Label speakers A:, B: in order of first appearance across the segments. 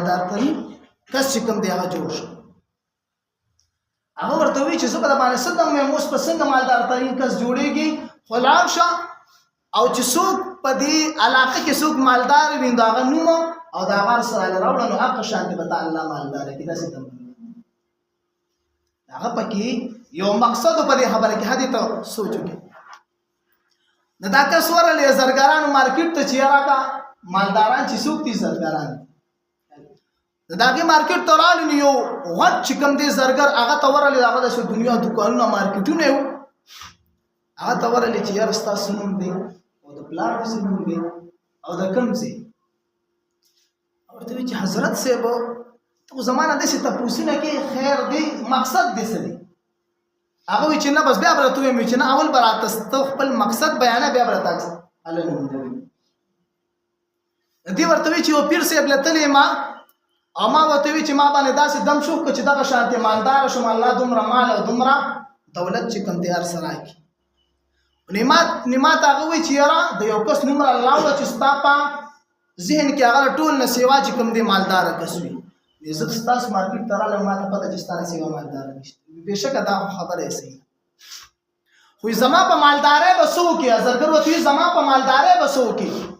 A: مالدار ترین کس چې کوم دی هغه جوړ شو هغه ورته وی چې زه به د باندې څنګه مې اوس په څنګه مالدار ترین کس جوړیږي خو لاړ شه او چې څوک په دې علاقه کې څوک مالدار وي نو هغه نوم او د هغه سره راوړل نو هغه شانتي به الله مالدار کې داسې کوم هغه پکې یو مقصد په دې خبره کې هدي ته سوچو کې نه دا که سوره له زرګارانو مارکیټ ته چیرې کا مالداران چې څوک دي زرګاران داګه مارکیټ ته راغلی یو غټ چې کوم دي زرګر هغه ته ورلې هغه د دنیا دکانونو مارکیټونه یو هغه ته ورلې چې یار ستاسو نوم دی او د پلان څه نوم دی او د کوم ځای ورته چې حضرت صاحب تو زمانہ د څه تاسو نه کې خیر دی مقصد دې څه دی هغه چې نه بس بیا برته وي چې نه اول براته خپل مقصد بیان بیا برته الله نوم دی ورته چې یو پیر صاحب لته ما او ما ورته چې ما باندې داسې دم شو چې دغه شانتي مالدار شوم الله دومره مال او دومره دولت چې کوم تیار سره کی نعمت هغه وی چې یاره د یو کس نمبر الله او چې ستا په ذهن کې هغه ټول نه سیوا چې کوم دی مالدار کسوي عزت ستاسو مارکیټ تراله ما ته پته چې ستاسو سیوا مالدار نشته بهشکه دا خبره یې صحیح خو زما په مالدارې بسو کې ازرګر وتی زما په مالدارې بسو کې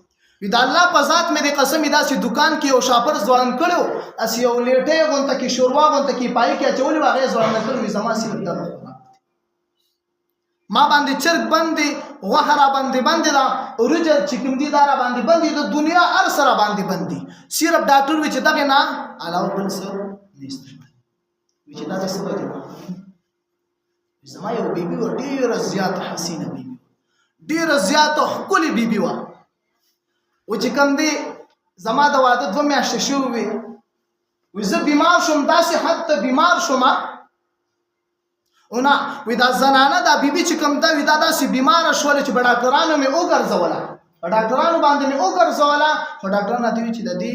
A: دا الله په ذات مې د قسم دا چې دکان کې او شاپر ځوړن کړو اس یو لیټه غونته کې شوروا غونته کې پای کې چولې واغې ځوړن کړو زما سي دا ما باندې چرګ باندې غوهرا باندې دا اورج چې کوم دي دارا باندې د دنیا هر سره باندې صرف ډاکټر وی چې دا نه علاوه بل څه نشته وی چې دا څه وایي زما یو بیبي و ډیره زیات حسینه بیبي ډیره زیات خولي بیبي و و چې کوم دی زما د واده 2 میاشتې شو وي و زه بیمار شوم داسې حتی بیمار شوم اونا و دا زنانه دا بیبي چې کوم دا و دا داسې بیمار شول چې ډاکټرانو مې وګرځوله ډاکټرانو باندې مې وګرځوله خو ډاکټرانو ته وی چې د دې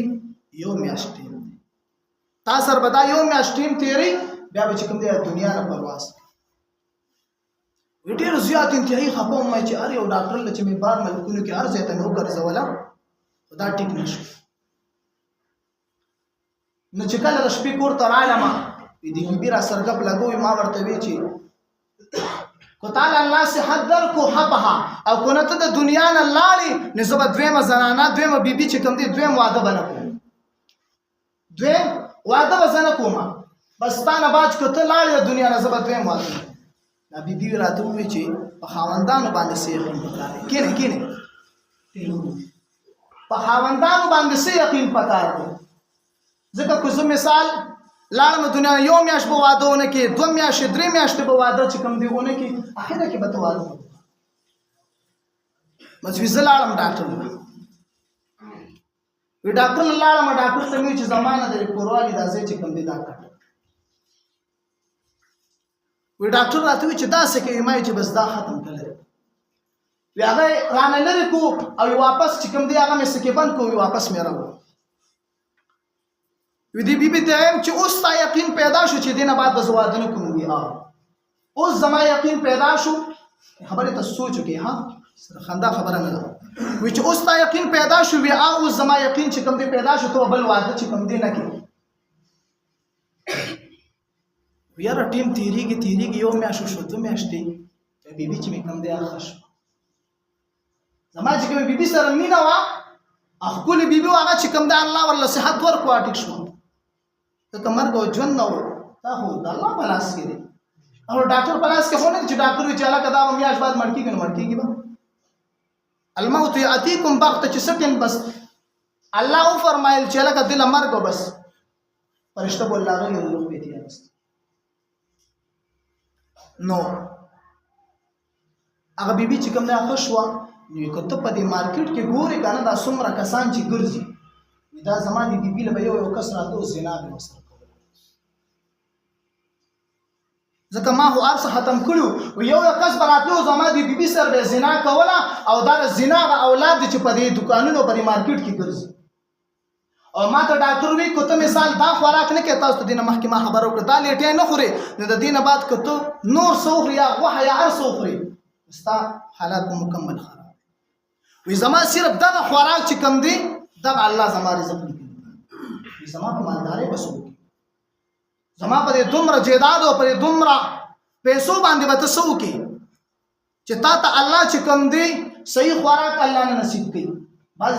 A: یو میاشت ټیم تاسو سره به دا یو میاشت ټیم تیری بیا به چې کوم دی دنیا نه پرواز ډېر زیات انتهایی خپه مې چې اره یو ډاکټر چې مې بار ملکونو کې هر ځای ته مې وګرځوله دا ټیک نشو نو چې کله د شپې کور ته راغلم دې بیبي را سرګپ لګوي ما ورته وی چې کو تعالی الله صحت در کو حبها او کو نه ته د دنیا نه لاړې نسبت دویمه زنانه دویمه بیبي چې کوم دي دویم واده بنه کوم دویم واده وزنه کوم بس تانه باج کو ته لاړې د دنیا نه زبر دویم واده دا بیبي راته وی چې په خاوندانو باندې سي یقین وکړي کینه په خاوندانو باندې سي یقین پکار دی ځکه کو زه مثال لاړم دنیا یو میاش په وادهونه کې 2 میاشتې 3 میاشتې په واده چې کوم دیونه کې اخره کې به تواله مزویزه لاړم ډاکټر وی ډاکټر لاړم ډاکټر ته وی چې زمانه د کوروالي داسې چې کوم دی دا کړ وی ډاکټر راته وی چې دا څه کې ما چې بس دا ختم کړل وی هغه رانه لري کو او واپس چې کوم دی هغه مې سکه بند کو واپس مې راو وی دی بیبي ته چې اوس تا یقین پیدا شو چې دینه بعد د زوادنه کوم دی اوس زما یقین پیدا شو خبره ته سوچو کې ها خندا خبره نه ده وی چې اوس تا یقین پیدا شو وی اوس زما یقین چې کوم دی پیدا شو ته بل واده چې کوم دی نه کې یاره ټیم تیریږي یو میاشت شو 2 میاشتې بیبي چې کوم دی اخر شو زما چې کوم بیبي سره مینا وا خپل بیبي هغه چې کوم دی الله والله صحت ورکو اټیک شو ته مرګ او ژوند نو تا هو د الله په لاس کې دی او ډاکټر په لاس کې هونه چې ډاکټر وی چې الله کدا میاش بعد مړکیږي به الموت یاتیکم بغته چې سکن بس الله او فرمایل چې الله کدل مرګ بس فرشتہ بول راغلی روح به تیار است نو هغه بیبي چې کوم نه خوشوا نو کته په دې مارکیټ کې ګوري کنه دا څومره کسان چې ګرځي دا زمانه دی بیبي له یو کس راتو زنا به وسره ځکه ما هو ارس ختم کړو یو کس براتلو زمانه دی بیبي سره به زنا کوله او دا زنا اولاد چې په دې دکانونو په مارکیټ کې ګرځي او ما ته ډاکټر وی کوته مثال دا خوراک نه کې تاسو دینه محکمه خبرو کړه دا لیټه نه خوري نو د دینه بعد کته نور سوخري یا وحه یا ار سوخري استا حالات مکمل خراب وی زما صرف دا خوراک چې کم دی دا الله زما رزق زما په مالدارۍ به څه وکړي، زما په دې دومره جیداد او په دې دومره پیسو باندې به ته څه وکړي چې تا ته الله چې کوم دی صحیح خوراک الله نه نصیب کړي. بعض